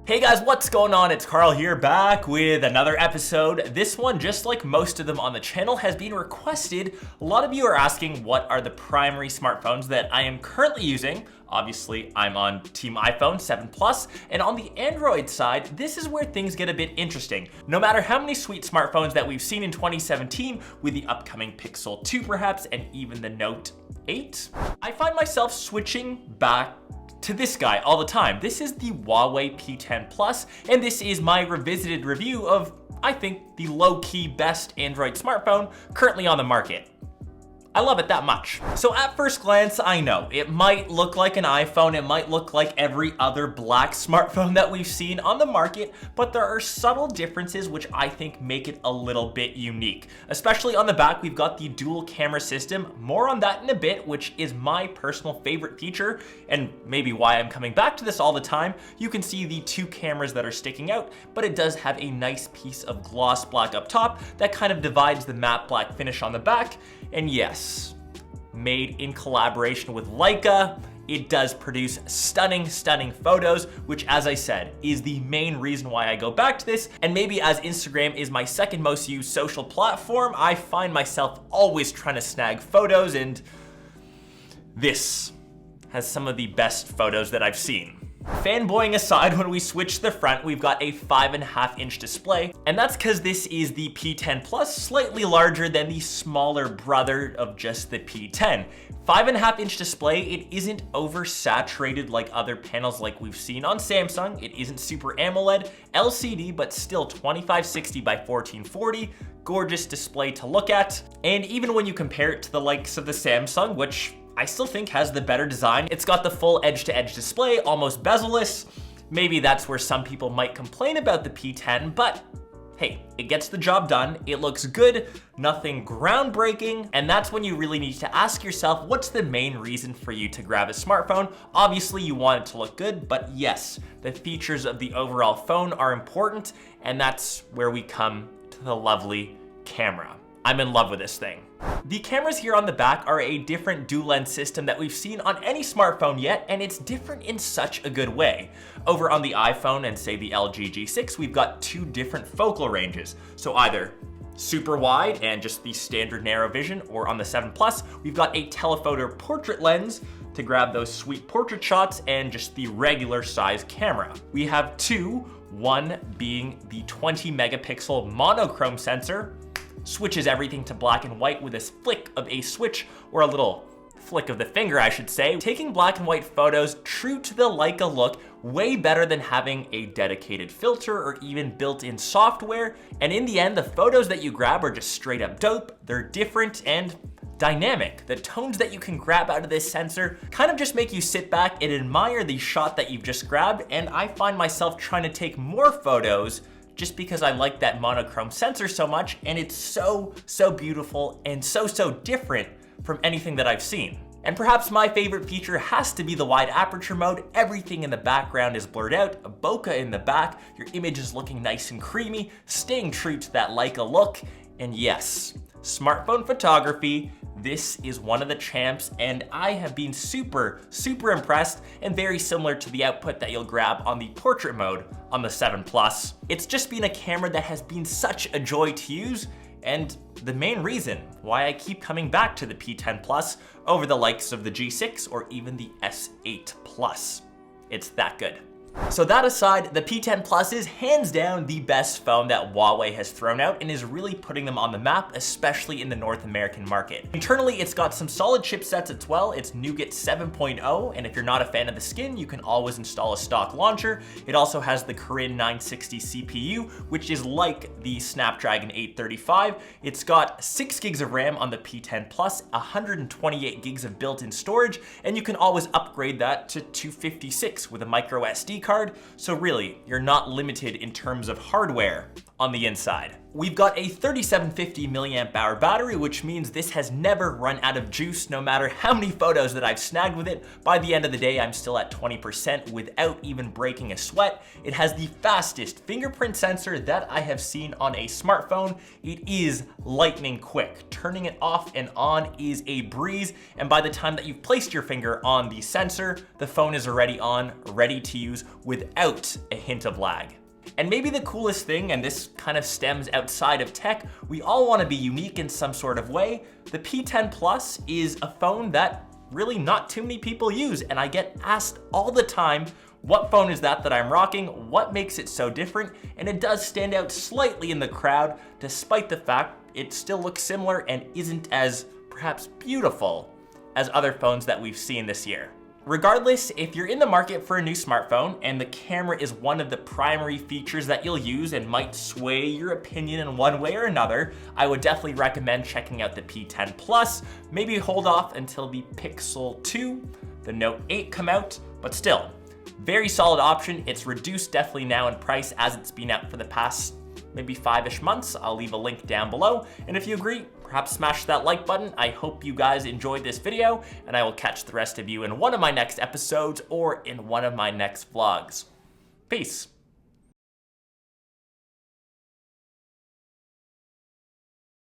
Hey guys, what's going on? It's Karl here, back with another episode. This one, just like most of them on the channel, has been requested. A lot of you are asking what are the primary smartphones that I am currently using. Obviously, I'm on Team iPhone 7 Plus, and on the Android side, this is where things get a bit interesting. No matter how many sweet smartphones that we've seen in 2017, with the upcoming Pixel 2 perhaps, and even the Note 8, I find myself switching back to this guy all the time. This is the Huawei P10 Plus, and this is my revisited review of, I think, the low-key best Android smartphone currently on the market. I love it that much. So at first glance, I know it might look like an iPhone, it might look like every other black smartphone that we've seen on the market, but there are subtle differences which I think make it a little bit unique. Especially on the back, we've got the dual camera system. More on that in a bit, which is my personal favorite feature, and maybe why I'm coming back to this all the time. You can see the two cameras that are sticking out, but it does have a nice piece of gloss black up top that kind of divides the matte black finish on the back. And yes, made in collaboration with Leica, it does produce stunning photos, which, as I said, is the main reason why I go back to this. And maybe as Instagram is my second most used social platform, I find myself always trying to snag photos, and this has some of the best photos that I've seen. Fanboying aside, when we switch to the front, we've got a 5.5-inch display, and that's because this is the P10 Plus, slightly larger than the smaller brother of just the P10. 5.5-inch display, it isn't oversaturated like other panels like we've seen on Samsung. It isn't Super AMOLED, LCD, but still 2560 by 1440. Gorgeous display to look at. And even when you compare it to the likes of the Samsung, which I still think has the better design. It's got the full edge-to-edge display, almost bezel-less. Maybe that's where some people might complain about the P10, but hey, it gets the job done. It looks good, nothing groundbreaking, and that's when you really need to ask yourself, what's the main reason for you to grab a smartphone? Obviously, you want it to look good, but yes, the features of the overall phone are important, and that's where we come to the lovely camera. I'm in love with this thing. The cameras here on the back are a different dual lens system that we've seen on any smartphone yet, and it's different in such a good way. Over on the iPhone and say the LG G6, we've got two different focal ranges. So either super wide and just the standard narrow vision, or on the 7 Plus, we've got a telephoto portrait lens to grab those sweet portrait shots, and just the regular size camera. We have two, one being the 20 megapixel monochrome sensor, switches everything to black and white with a flick of a switch, or a little flick of the finger, I should say, taking black and white photos true to the Leica look, way better than having a dedicated filter or even built-in software. And in the end, the photos that you grab are just straight up dope. They're different and dynamic. The tones that you can grab out of this sensor kind of just make you sit back and admire the shot that you've just grabbed. And I find myself trying to take more photos just because I like that monochrome sensor so much, and it's so beautiful and so different from anything that I've seen. And perhaps my favorite feature has to be the wide aperture mode. Everything in the background is blurred out, a bokeh in the back, your image is looking nice and creamy, staying true to that Leica look. And yes, smartphone photography, this is one of the champs, and I have been super impressed, and very similar to the output that you'll grab on the portrait mode on the 7 Plus. It's just been a camera that has been such a joy to use, and the main reason why I keep coming back to the P10 Plus over the likes of the G6 or even the S8 Plus. It's that good. So that aside, the P10 Plus is hands down the best phone that Huawei has thrown out, and is really putting them on the map, especially in the North American market. Internally, it's got some solid chipsets as well. It's Nougat 7.0, and if you're not a fan of the skin, you can always install a stock launcher. It also has the Kirin 960 CPU, which is like the Snapdragon 835. It's got 6 gigs of RAM on the P10 Plus, 128 gigs of built-in storage, and you can always upgrade that to 256 with a micro SD card. So really, you're not limited in terms of hardware on the inside. We've got a 3750 milliamp hour battery, which means this has never run out of juice no matter how many photos that I've snagged with it. By the end of the day, I'm still at 20% without even breaking a sweat. It has the fastest fingerprint sensor that I have seen on a smartphone. It is lightning quick. Turning it off and on is a breeze, and by the time that you've placed your finger on the sensor, the phone is already on, ready to use without a hint of lag. And maybe the coolest thing, and this kind of stems outside of tech, we all want to be unique in some sort of way. The P10 Plus is a phone that really not too many people use, and I get asked all the time, what phone is that I'm rocking? What makes it so different? And it does stand out slightly in the crowd, despite the fact it still looks similar and isn't as perhaps beautiful as other phones that we've seen this year. Regardless, if you're in the market for a new smartphone and the camera is one of the primary features that you'll use and might sway your opinion in one way or another, I would definitely recommend checking out the P10 Plus. Maybe hold off until the Pixel 2, the Note 8 come out, but still, very solid option. It's reduced definitely now in price as it's been out for the past maybe 5-ish months. I'll leave a link down below. And if you agree, perhaps smash that like button. I hope you guys enjoyed this video, and I will catch the rest of you in one of my next episodes or in one of my next vlogs. Peace.